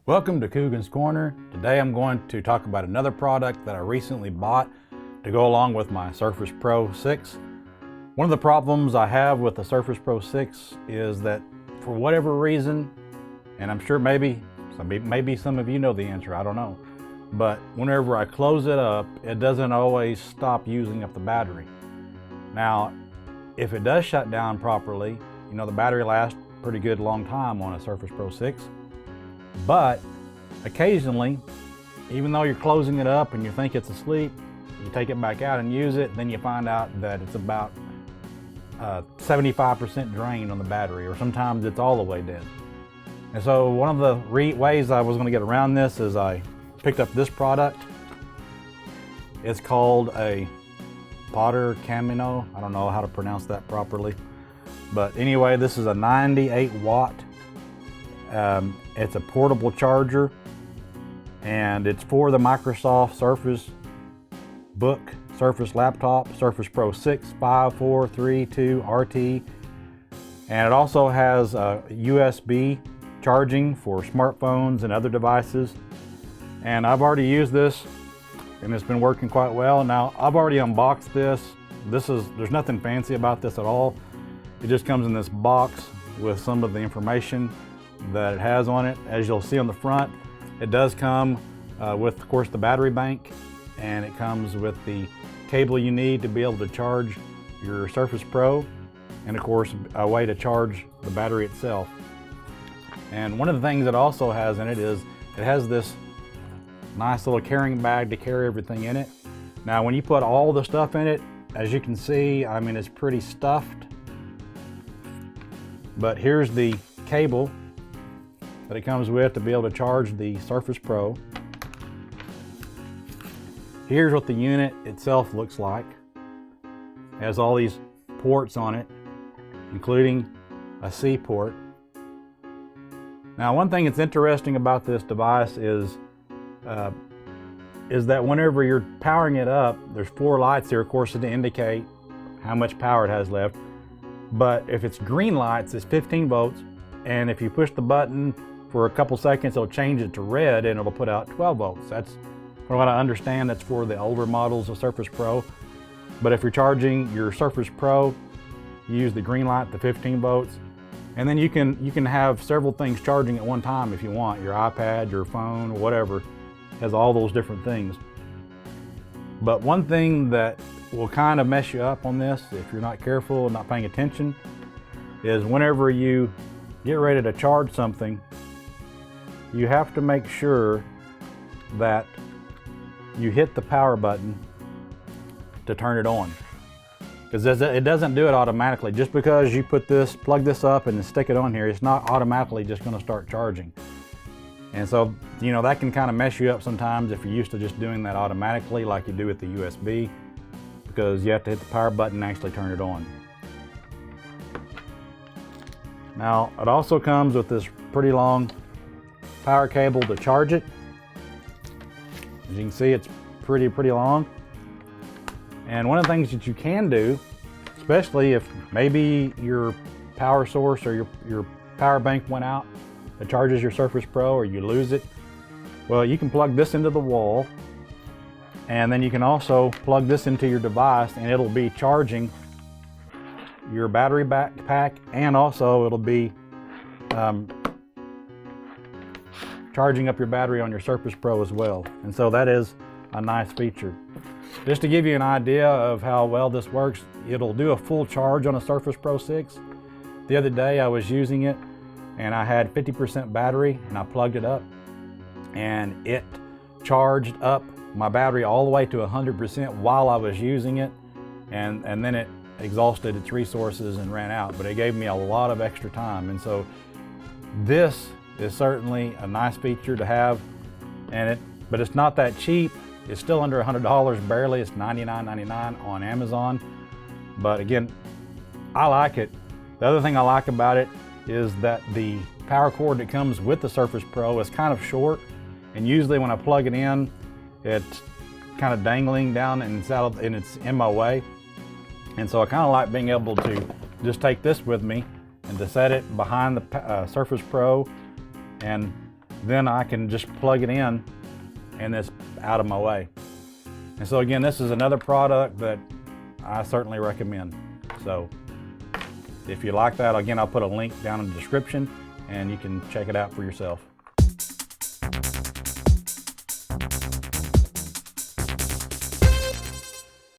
Welcome to Cougan's Corner. Today I'm going to talk about another product that I recently bought to go along with my Surface Pro 6. One of the problems I have with the Surface Pro 6 is that for whatever reason, and I'm sure maybe some of you know the answer, I don't know, but whenever I close it up, it doesn't always stop using up the battery. Now, if it does shut down properly, you know, the battery lasts pretty good long time on a Surface Pro 6. But occasionally, even though you're closing it up and you think it's asleep, you take it back out and use it, then you find out that it's about 75% drained on the battery, or sometimes it's all the way dead. And so one of the ways I was going to get around this is I picked up this product. It's called a PoderCamino. I don't know how to pronounce that properly. But anyway, this is a 98 watt. It's a portable charger, and it's for the Microsoft Surface Book, Surface Laptop, Surface Pro 6, 5, 4, 3, 2, RT. And it also has USB charging for smartphones and other devices. And I've already used this, and it's been working quite well. Now, I've already unboxed this. There's nothing fancy about this at all. It just comes in this box with some of the information that it has on it. As you'll see on the front, it does come with, of course, the battery bank, and it comes with the cable you need to be able to charge your Surface Pro, and of course a way to charge the battery itself. And one of the things it also has in it is it has this nice little carrying bag to carry everything in it. Now, when you put all the stuff in it, as you can see, I mean, it's pretty stuffed. But here's the cable that it comes with to be able to charge the Surface Pro. Here's what the unit itself looks like. It has all these ports on it, including a C port. Now, one thing that's interesting about this device is that whenever you're powering it up, there's 4 lights here, of course, to indicate how much power it has left. But if it's green lights, it's 15 volts. And if you push the button for a couple seconds, it'll change it to red and it'll put out 12 volts. That's, from what I understand, that's for the older models of Surface Pro. But if you're charging your Surface Pro, you use the green light, the 15 volts. And then you can have several things charging at one time if you want. Your iPad, your phone, whatever, has all those different things. But one thing that will kind of mess you up on this, if you're not careful and not paying attention, is whenever you get ready to charge something, you have to make sure that you hit the power button to turn it on, because it doesn't do it automatically. Just because you plug this up and stick it on here, it's not automatically just going to start charging. And so, you know, that can kind of mess you up sometimes if you're used to just doing that automatically like you do with the USB, because you have to hit the power button and actually turn it on. Now, it also comes with this pretty long power cable to charge it. As you can see, it's pretty long. And one of the things that you can do, especially if maybe your power source or your power bank went out that charges your Surface Pro, or you lose it, well, you can plug this into the wall, and then you can also plug this into your device, and it'll be charging your battery pack, and also it'll be charging up your battery on your Surface Pro as well. And so that is a nice feature. Just to give you an idea of how well this works, it'll do a full charge on a Surface Pro 6. The other day I was using it and I had 50% battery, and I plugged it up and it charged up my battery all the way to 100% while I was using it, and then it exhausted its resources and ran out. But it gave me a lot of extra time, and so this is certainly a nice feature to have. But it's not that cheap. It's still under $100 barely. It's $99.99 on Amazon. But again, I like it. The other thing I like about it is that the power cord that comes with the Surface Pro is kind of short, and usually when I plug it in, it's kind of dangling down and it's in my way. And so I kind of like being able to just take this with me and to set it behind the Surface Pro and then I can just plug it in and it's out of my way. And so again, this is another product that I certainly recommend. So if you like that, again, I'll put a link down in the description and you can check it out for yourself.